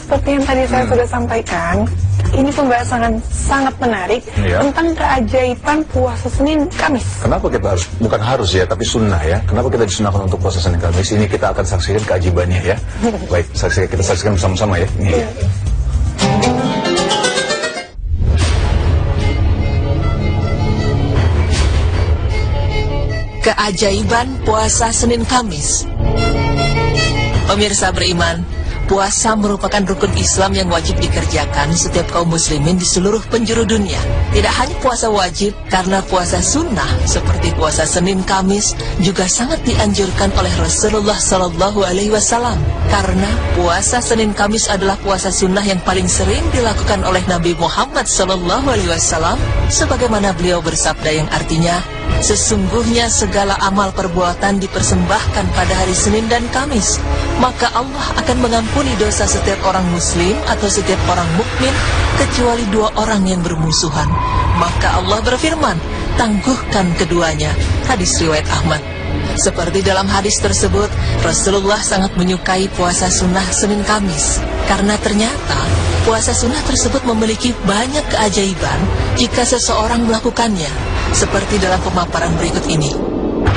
seperti yang tadi saya sudah sampaikan, ini pembahasan sangat menarik tentang keajaiban puasa Senin Kamis. Kenapa kita harus, bukan harus ya, tapi sunnah ya. Kenapa kita disunahkan untuk puasa Senin Kamis? Ini kita akan saksikan keajaibannya ya. Baik, kita saksikan bersama-sama ya. Ini ya. Keajaiban puasa Senin Kamis. Pemirsa beriman, puasa merupakan rukun Islam yang wajib dikerjakan setiap kaum muslimin di seluruh penjuru dunia. Tidak hanya puasa wajib, karena puasa sunnah seperti puasa Senin Kamis juga sangat dianjurkan oleh Rasulullah SAW. Karena puasa Senin Kamis adalah puasa sunnah yang paling sering dilakukan oleh Nabi Muhammad SAW, sebagaimana beliau bersabda yang artinya, sesungguhnya segala amal perbuatan dipersembahkan pada hari Senin dan Kamis, maka Allah akan mengampuni dosa setiap orang muslim atau setiap orang mukmin kecuali dua orang yang bermusuhan. Maka Allah berfirman, tangguhkan keduanya. Hadis riwayat Ahmad. Seperti dalam hadis tersebut, Rasulullah sangat menyukai puasa sunnah Senin Kamis, karena ternyata puasa sunnah tersebut memiliki banyak keajaiban jika seseorang melakukannya. Seperti dalam pemaparan berikut ini.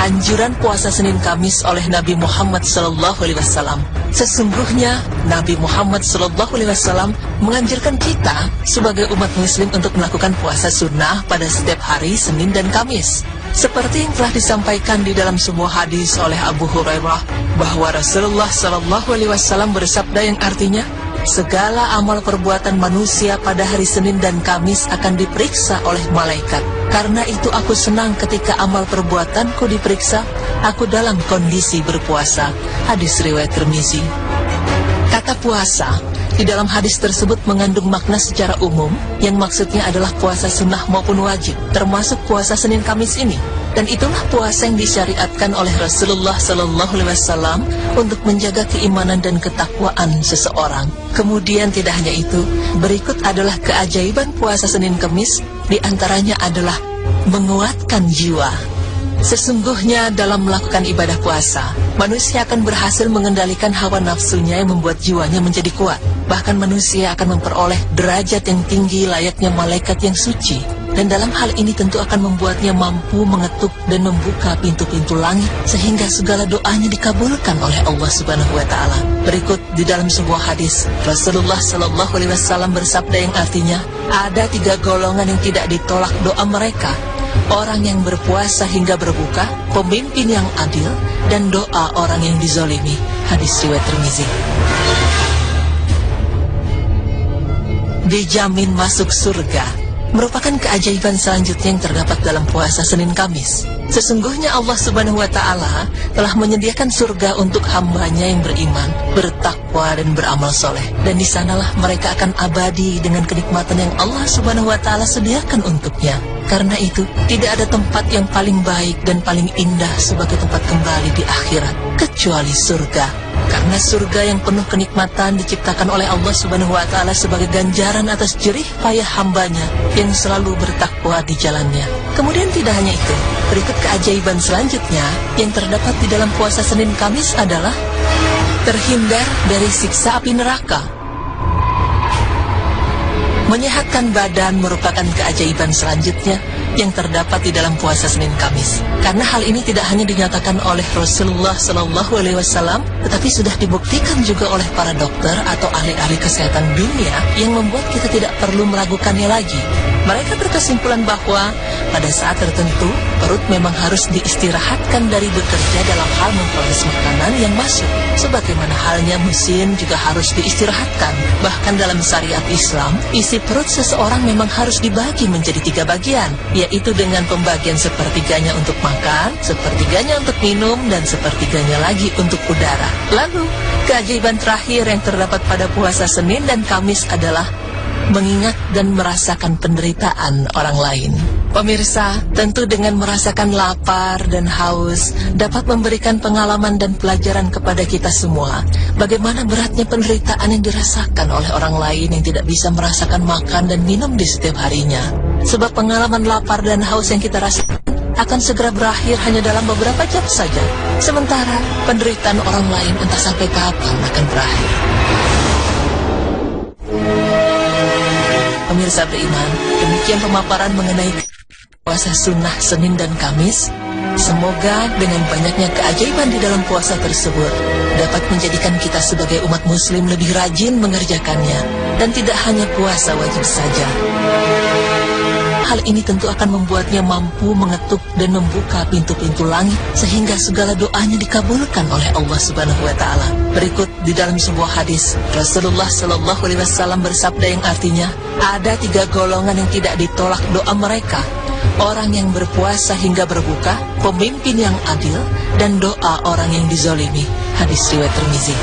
Anjuran puasa Senin Kamis oleh Nabi Muhammad SAW. Sesungguhnya Nabi Muhammad SAW menganjurkan kita sebagai umat muslim untuk melakukan puasa sunnah pada setiap hari Senin dan Kamis. Seperti yang telah disampaikan di dalam sebuah hadis oleh Abu Hurairah, bahwa Rasulullah SAW bersabda yang artinya, segala amal perbuatan manusia pada hari Senin dan Kamis akan diperiksa oleh malaikat. Karena itu aku senang ketika amal perbuatanku diperiksa, aku dalam kondisi berpuasa. Hadis riwayat Tirmizi. Kata puasa di dalam hadis tersebut mengandung makna secara umum, yang maksudnya adalah puasa sunnah maupun wajib, termasuk puasa Senin Kamis ini. Dan itulah puasa yang disyariatkan oleh Rasulullah SAW untuk menjaga keimanan dan ketakwaan seseorang. Kemudian tidak hanya itu, berikut adalah keajaiban puasa Senin Kamis, di antaranya adalah menguatkan jiwa. Sesungguhnya dalam melakukan ibadah puasa, manusia akan berhasil mengendalikan hawa nafsunya yang membuat jiwanya menjadi kuat. Bahkan manusia akan memperoleh derajat yang tinggi layaknya malaikat yang suci. Dan dalam hal ini tentu akan membuatnya mampu mengetuk dan membuka pintu-pintu langit sehingga segala doanya dikabulkan oleh Allah Subhanahu wa taala. Berikut di dalam sebuah hadis, Rasulullah SAW bersabda yang artinya, ada 3 golongan yang tidak ditolak doa mereka. Orang yang berpuasa hingga berbuka, pemimpin yang adil, dan doa orang yang dizolimi. Hadis riwayat Tirmizi. Dijamin masuk surga merupakan keajaiban selanjutnya yang terdapat dalam puasa Senin Kamis. Sesungguhnya Allah Subhanahu wa taala telah menyediakan surga untuk hambanya yang beriman, bertakwa dan beramal soleh. Dan di sanalah mereka akan abadi dengan kenikmatan yang Allah Subhanahu wa taala sediakan untuknya. Karena itu, tidak ada tempat yang paling baik dan paling indah sebagai tempat kembali di akhirat kecuali surga. Karena surga yang penuh kenikmatan diciptakan oleh Allah Subhanahu wa taala sebagai ganjaran atas jerih payah hambanya yang selalu bertakwa di jalannya. Kemudian tidak hanya itu, berikut keajaiban selanjutnya yang terdapat di dalam puasa Senin Kamis adalah terhindar dari siksa api neraka. Menyehatkan badan merupakan keajaiban selanjutnya yang terdapat di dalam puasa Senin Kamis. Karena hal ini tidak hanya dinyatakan oleh Rasulullah SAW, tetapi sudah dibuktikan juga oleh para dokter atau ahli-ahli kesehatan dunia yang membuat kita tidak perlu meragukannya lagi. Mereka berkesimpulan bahwa pada saat tertentu, perut memang harus diistirahatkan dari bekerja dalam hal memproses makanan yang masuk. Sebagaimana halnya mesin juga harus diistirahatkan. Bahkan dalam syariat Islam, isi perut seseorang memang harus dibagi menjadi 3 bagian, yaitu dengan pembagian sepertiganya untuk makan, sepertiganya untuk minum, dan sepertiganya lagi untuk udara. Lalu, keajaiban terakhir yang terdapat pada puasa Senin dan Kamis adalah mengingat dan merasakan penderitaan orang lain. Pemirsa, tentu dengan merasakan lapar dan haus dapat memberikan pengalaman dan pelajaran kepada kita semua bagaimana beratnya penderitaan yang dirasakan oleh orang lain yang tidak bisa merasakan makan dan minum di setiap harinya. Sebab pengalaman lapar dan haus yang kita rasakan akan segera berakhir hanya dalam beberapa jam saja. Sementara penderitaan orang lain entah sampai kapan akan berakhir. Pemirsa beriman, demikian pemaparan mengenai puasa sunnah Senin dan Kamis. Semoga dengan banyaknya keajaiban di dalam puasa tersebut dapat menjadikan kita sebagai umat muslim lebih rajin mengerjakannya dan tidak hanya puasa wajib saja. Hal ini tentu akan membuatnya mampu mengetuk dan membuka pintu-pintu langit sehingga segala doanya dikabulkan oleh Allah Subhanahu wa taala. Berikut di dalam sebuah hadis, Rasulullah Shallallahu alaihi wasallam bersabda yang artinya, ada 3 golongan yang tidak ditolak doa mereka. Orang yang berpuasa hingga berbuka, pemimpin yang adil, dan doa orang yang dizolimi. Hadis riwayat Tirmizi.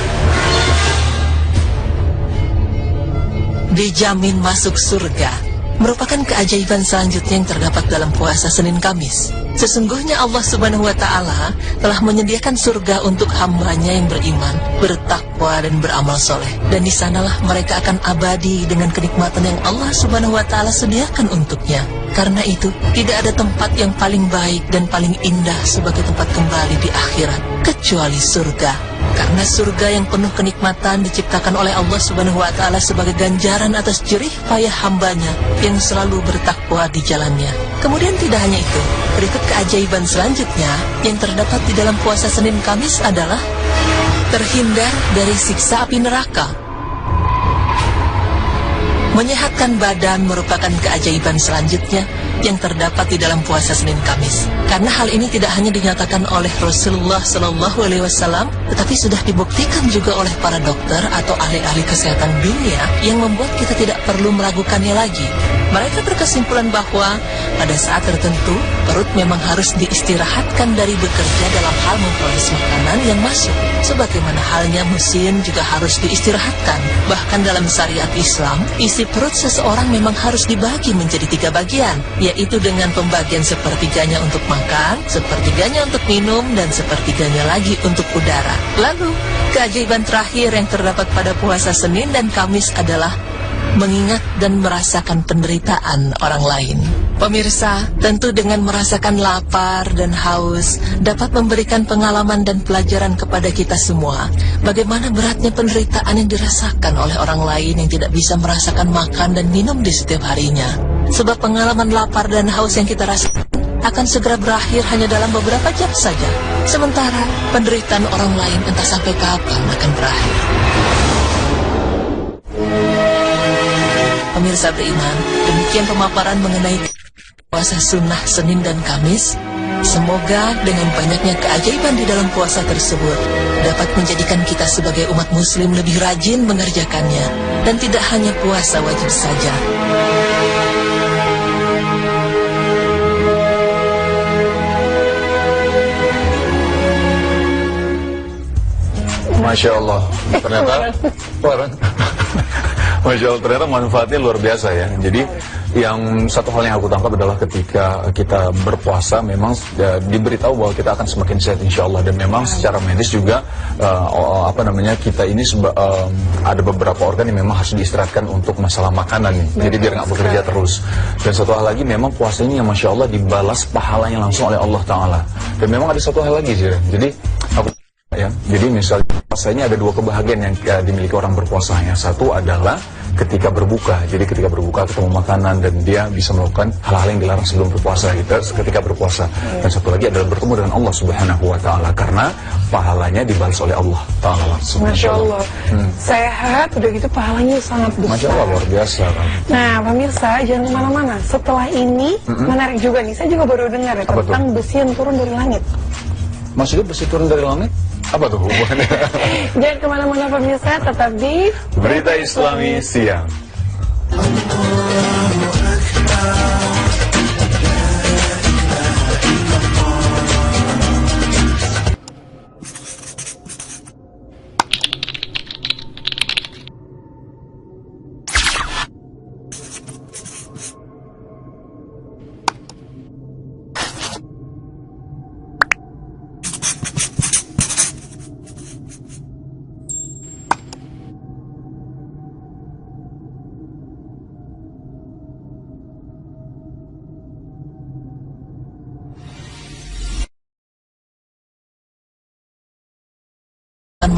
Dijamin masuk surga merupakan keajaiban selanjutnya yang terdapat dalam puasa Senin Kamis. Sesungguhnya Allah Subhanahu wa taala telah menyediakan surga untuk hambanya yang beriman, bertakwa dan beramal soleh. Dan di sanalah mereka akan abadi dengan kenikmatan yang Allah Subhanahu wa taala sediakan untuknya. Karena itu, tidak ada tempat yang paling baik dan paling indah sebagai tempat kembali di akhirat kecuali surga. Karena surga yang penuh kenikmatan diciptakan oleh Allah Subhanahu wa taala sebagai ganjaran atas jerih payah hambanya yang selalu bertakwa di jalannya. Kemudian tidak hanya itu, berikut keajaiban selanjutnya yang terdapat di dalam puasa Senin Kamis adalah terhindar dari siksa api neraka. Menyehatkan badan merupakan keajaiban selanjutnya yang terdapat di dalam puasa Senin Kamis. Karena hal ini tidak hanya dinyatakan oleh Rasulullah Shallallahu alaihi wasallam, tetapi sudah dibuktikan juga oleh para dokter atau ahli-ahli kesehatan dunia yang membuat kita tidak perlu meragukannya lagi. Mereka berkesimpulan bahwa pada saat tertentu perut memang harus diistirahatkan dari bekerja dalam hal memproses makanan yang masuk. Sebagaimana halnya mesin juga harus diistirahatkan. Bahkan dalam syariat Islam, isi perut seseorang memang harus dibagi menjadi 3 bagian, yaitu dengan pembagian sepertiganya untuk makan, sepertiganya untuk minum, dan sepertiganya lagi untuk udara. Lalu, keajaiban terakhir yang terdapat pada puasa Senin dan Kamis adalah mengingat dan merasakan penderitaan orang lain. Pemirsa, tentu dengan merasakan lapar dan haus dapat memberikan pengalaman dan pelajaran kepada kita semua bagaimana beratnya penderitaan yang dirasakan oleh orang lain yang tidak bisa merasakan makan dan minum di setiap harinya. Sebab pengalaman lapar dan haus yang kita rasakan akan segera berakhir hanya dalam beberapa jam saja. Sementara penderitaan orang lain entah sampai kapan akan berakhir. Pemirsa beriman, demikian pemaparan mengenai puasa sunnah Senin dan Kamis. Semoga dengan banyaknya keajaiban di dalam puasa tersebut dapat menjadikan kita sebagai umat muslim lebih rajin mengerjakannya dan tidak hanya puasa wajib saja. Masya Allah, ternyata Masya Allah, ternyata manfaatnya luar biasa ya. Jadi yang satu hal yang aku tangkap adalah ketika kita berpuasa memang diberitahu bahwa kita akan semakin sehat insya Allah. Dan memang secara medis juga kita ini ada beberapa organ yang memang harus diistirahatkan untuk masalah makanan nih. Jadi biar nggak bekerja terus. Dan satu hal lagi memang puasa ini yang Masya Allah dibalas pahalanya langsung oleh Allah Ta'ala. Dan memang ada satu hal lagi sih. Jadi jadi misalnya puasa ini ada 2 kebahagiaan yang dimiliki orang berpuasa. Yang satu adalah ketika berbuka. Jadi ketika berbuka ketemu makanan dan dia bisa melakukan hal-hal yang dilarang sebelum berpuasa ketika berpuasa. Dan satu lagi adalah bertemu dengan Allah Subhanahu wa taala karena pahalanya dibalas oleh Allah Ta'ala langsung. Masya Allah. Sehat, udah gitu pahalanya sangat besar. Masya Allah, luar biasa kan? Nah pemirsa, jangan kemana-mana. Setelah ini menarik juga nih, saya juga baru dengar ya tentang besi yang turun dari langit. Maksudnya besi turun dari langit? Apa tuh hubungannya? Jangan kemana-mana pemirsa, tetap di Berita Islami Siang.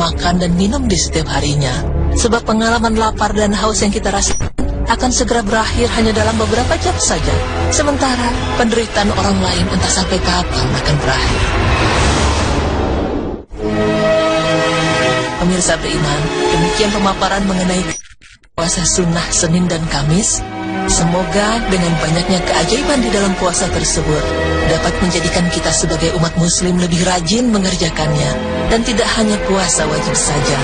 makan dan minum di setiap harinya. Sebab pengalaman lapar dan haus yang kita rasakan akan segera berakhir hanya dalam beberapa jam saja. Sementara penderitaan orang lain entah sampai kapan akan berakhir. Pemirsa beriman, demikian pemaparan mengenai puasa sunnah Senin dan Kamis. Semoga dengan banyaknya keajaiban di dalam puasa tersebut dapat menjadikan kita sebagai umat muslim lebih rajin mengerjakannya, dan tidak hanya puasa wajib saja.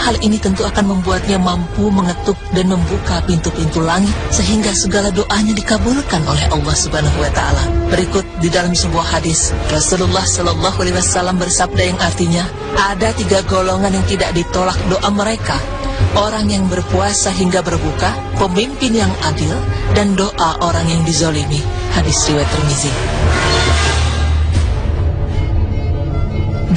Hal ini tentu akan membuatnya mampu mengetuk dan membuka pintu-pintu langit sehingga segala doanya dikabulkan oleh Allah Subhanahu wa taala. Berikut di dalam sebuah hadis, Rasulullah sallallahu alaihi wasallam bersabda yang artinya, ada 3 golongan yang tidak ditolak doa mereka: orang yang berpuasa hingga berbuka, pemimpin yang adil, dan doa orang yang dizolimi. Hadis riwayat Tirmizi.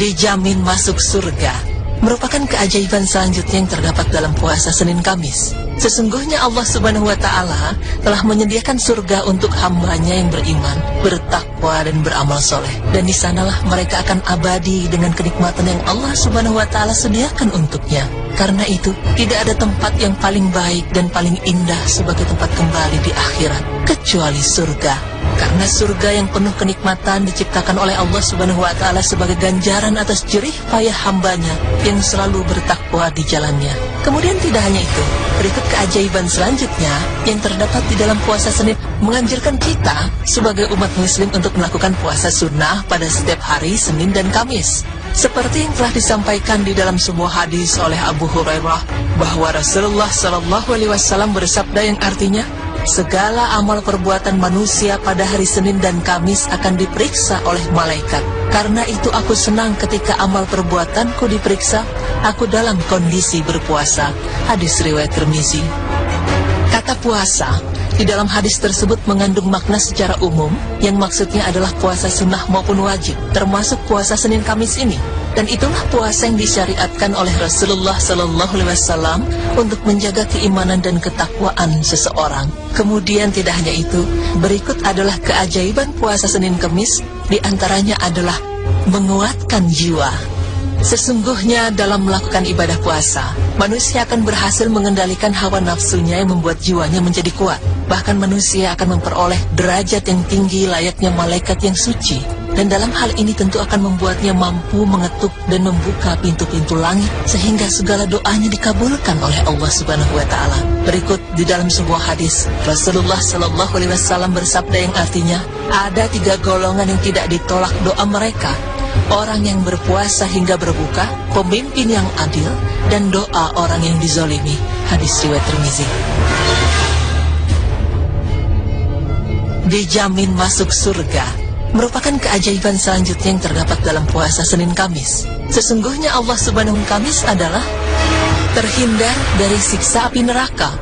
Dijamin masuk surga merupakan keajaiban selanjutnya yang terdapat dalam puasa Senin Kamis. Sesungguhnya Allah Subhanahu wa taala telah menyediakan surga untuk hambanya yang beriman, bertakwa dan beramal soleh, dan di sanalah mereka akan abadi dengan kenikmatan yang Allah Subhanahu wa taala sediakan untuknya. Karena itu, tidak ada tempat yang paling baik dan paling indah sebagai tempat kembali di akhirat kecuali surga. Karena surga yang penuh kenikmatan diciptakan oleh Allah Subhanahu wa taala sebagai ganjaran atas jerih payah hambanya yang selalu bertakwa di jalannya. Kemudian tidak hanya itu, berikut keajaiban selanjutnya yang terdapat di dalam puasa Senin menganjurkan kita sebagai umat muslim untuk melakukan puasa sunnah pada setiap hari Senin dan Kamis. Seperti yang telah disampaikan di dalam sebuah hadis oleh Abu Hurairah bahwa Rasulullah sallallahu alaihi wasallam bersabda yang artinya, segala amal perbuatan manusia pada hari Senin dan Kamis akan diperiksa oleh malaikat. Karena itu aku senang ketika amal perbuatanku diperiksa, aku dalam kondisi berpuasa. Hadis riwayat Tirmizi. Kata puasa di dalam hadis tersebut mengandung makna secara umum, yang maksudnya adalah puasa sunnah maupun wajib, termasuk puasa Senin Kamis ini. Dan itulah puasa yang disyariatkan oleh Rasulullah sallallahu alaihi wasallam untuk menjaga keimanan dan ketakwaan seseorang. Kemudian tidak hanya itu, berikut adalah keajaiban puasa Senin Kamis, di antaranya adalah menguatkan jiwa. Sesungguhnya dalam melakukan ibadah puasa, manusia akan berhasil mengendalikan hawa nafsunya yang membuat jiwanya menjadi kuat. Bahkan manusia akan memperoleh derajat yang tinggi layaknya malaikat yang suci. Dan dalam hal ini tentu akan membuatnya mampu mengetuk dan membuka pintu-pintu langit sehingga segala doanya dikabulkan oleh Allah Subhanahu wa taala. Berikut di dalam sebuah hadis, Rasulullah sallallahu alaihi wasallam bersabda yang artinya, ada 3 golongan yang tidak ditolak doa mereka: orang yang berpuasa hingga berbuka, pemimpin yang adil, dan doa orang yang dizolimi. Hadis riwayat Tirmizi. Dijamin masuk surga merupakan keajaiban selanjutnya yang terdapat dalam puasa Senin Kamis. Sesungguhnya Allah Subhanahu wa taala adalah terhindar dari siksa api neraka.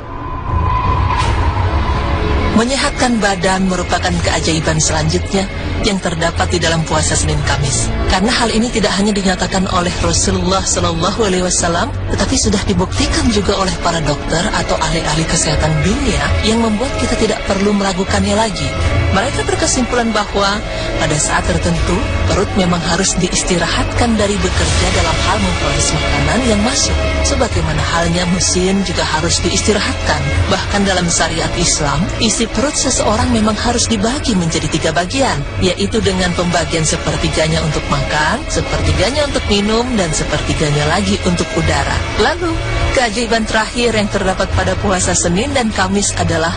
Menyehatkan badan merupakan keajaiban selanjutnya yang terdapat di dalam puasa Senin Kamis. Karena hal ini tidak hanya dinyatakan oleh Rasulullah sallallahu alaihi wasallam, tetapi sudah dibuktikan juga oleh para dokter atau ahli-ahli kesehatan dunia yang membuat kita tidak perlu meragukannya lagi. Mereka berkesimpulan bahwa pada saat tertentu perut memang harus diistirahatkan dari bekerja dalam hal memproses makanan yang masuk. Sebagaimana halnya mesin juga harus diistirahatkan. Bahkan dalam syariat Islam, isi perut seseorang memang harus dibagi menjadi 3 bagian, yaitu dengan pembagian sepertiganya untuk makan, sepertiganya untuk minum, dan sepertiganya lagi untuk udara. Lalu, keajaiban terakhir yang terdapat pada puasa Senin dan Kamis adalah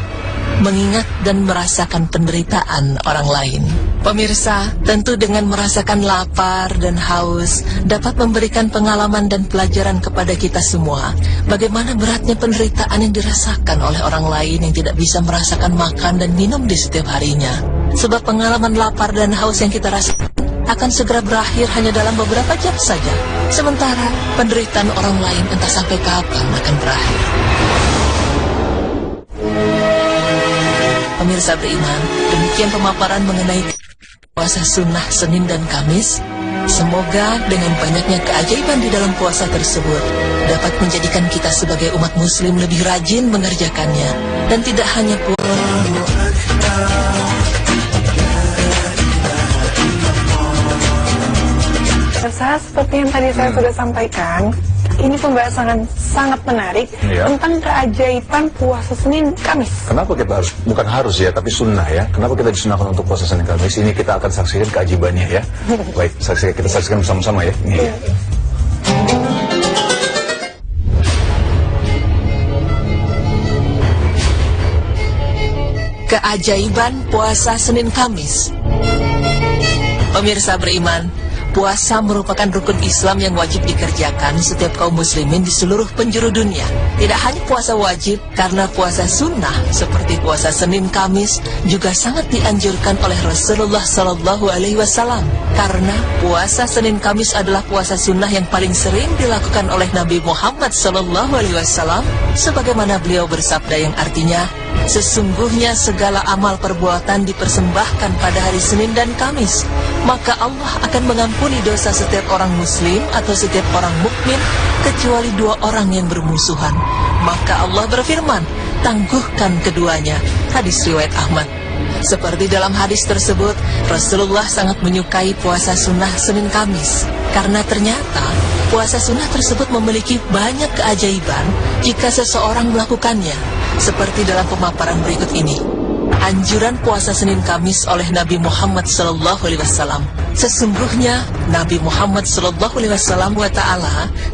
mengingat dan merasakan penderitaan orang lain. Pemirsa, tentu dengan merasakan lapar dan haus dapat memberikan pengalaman dan pelajaran kepada kita semua bagaimana beratnya penderitaan yang dirasakan oleh orang lain yang tidak bisa merasakan makan dan minum di setiap harinya. Sebab pengalaman lapar dan haus yang kita rasakan akan segera berakhir hanya dalam beberapa jam saja. Sementara penderitaan orang lain entah sampai kapan akan berakhir. Pemirsa beriman, demikian pemaparan mengenai puasa sunnah Senin dan Kamis. Semoga dengan banyaknya keajaiban di dalam puasa tersebut dapat menjadikan kita sebagai umat muslim lebih rajin mengerjakannya. Dan tidak hanya seperti yang tadi saya sudah sampaikan, ini pembahasan sangat menarik tentang keajaiban puasa Senin Kamis. Kenapa kita harus, bukan harus ya, tapi sunnah ya. Kenapa kita disunahkan untuk puasa Senin Kamis? Ini kita akan saksikan keajaibannya ya. Baik, kita saksikan bersama-sama ya. Ini ya. Keajaiban puasa Senin Kamis. Pemirsa beriman, puasa merupakan rukun Islam yang wajib dikerjakan setiap kaum muslimin di seluruh penjuru dunia. Tidak hanya puasa wajib, karena puasa sunnah seperti puasa Senin Kamis juga sangat dianjurkan oleh Rasulullah SAW. Karena puasa Senin Kamis adalah puasa sunnah yang paling sering dilakukan oleh Nabi Muhammad SAW, sebagaimana beliau bersabda yang artinya, sesungguhnya segala amal perbuatan dipersembahkan pada hari Senin dan Kamis, maka Allah akan mengampuni dosa setiap orang muslim atau setiap orang mukmin kecuali dua orang yang bermusuhan. Maka Allah berfirman, tangguhkan keduanya. Hadis riwayat Ahmad. Seperti dalam hadis tersebut, Rasulullah sangat menyukai puasa sunnah Senin Kamis, karena ternyata puasa sunnah tersebut memiliki banyak keajaiban jika seseorang melakukannya. Seperti dalam pemaparan berikut ini. Anjuran puasa Senin Kamis oleh Nabi Muhammad SAW. Sesungguhnya Nabi Muhammad SAW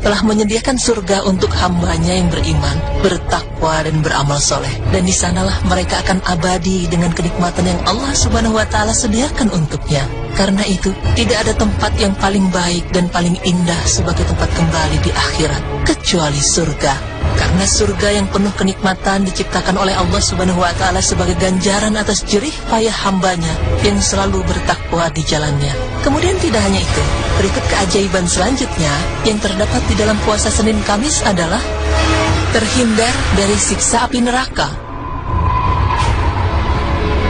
telah menyediakan surga untuk hambanya yang beriman, bertakwa dan beramal soleh. Dan di sanalah mereka akan abadi dengan kenikmatan yang Allah SWT sediakan untuknya. Karena itu, tidak ada tempat yang paling baik dan paling indah sebagai tempat kembali di akhirat, kecuali surga. Karena surga yang penuh kenikmatan diciptakan oleh Allah SWT sebagai ganjaran atas jerih payah hambanya yang selalu bertakwa di jalannya. Kemudian tidak hanya itu, berikut keajaiban selanjutnya yang terdapat di dalam puasa Senin Kamis adalah terhindar dari siksa api neraka.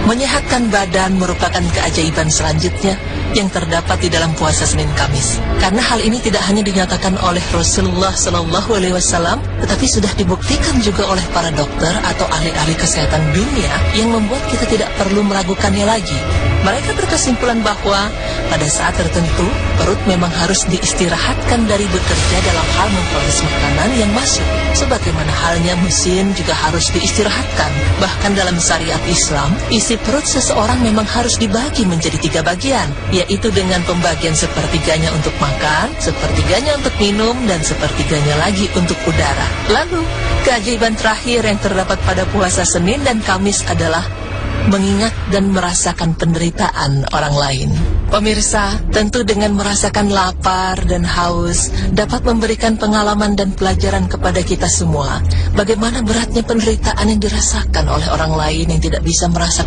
Menyehatkan badan merupakan keajaiban selanjutnya yang terdapat di dalam puasa Senin Kamis. Karena hal ini tidak hanya dinyatakan oleh Rasulullah SAW, tetapi sudah dibuktikan juga oleh para dokter atau ahli-ahli kesehatan dunia yang membuat kita tidak perlu meragukannya lagi. Mereka berkesimpulan bahwa pada saat tertentu, perut memang harus diistirahatkan dari bekerja dalam hal memproses makanan yang masuk. Sebagaimana halnya mesin juga harus diistirahatkan. Bahkan dalam syariat Islam, isi perut seseorang memang harus dibagi menjadi 3 bagian, yaitu dengan pembagian sepertiganya untuk makan, sepertiganya untuk minum, dan sepertiganya lagi untuk udara. Lalu, keajaiban terakhir yang terdapat pada puasa Senin dan Kamis adalah mengingat dan merasakan penderitaan orang lain. Pemirsa, tentu dengan merasakan lapar dan haus dapat memberikan pengalaman dan pelajaran kepada kita semua bagaimana beratnya penderitaan yang dirasakan oleh orang lain yang tidak bisa merasakan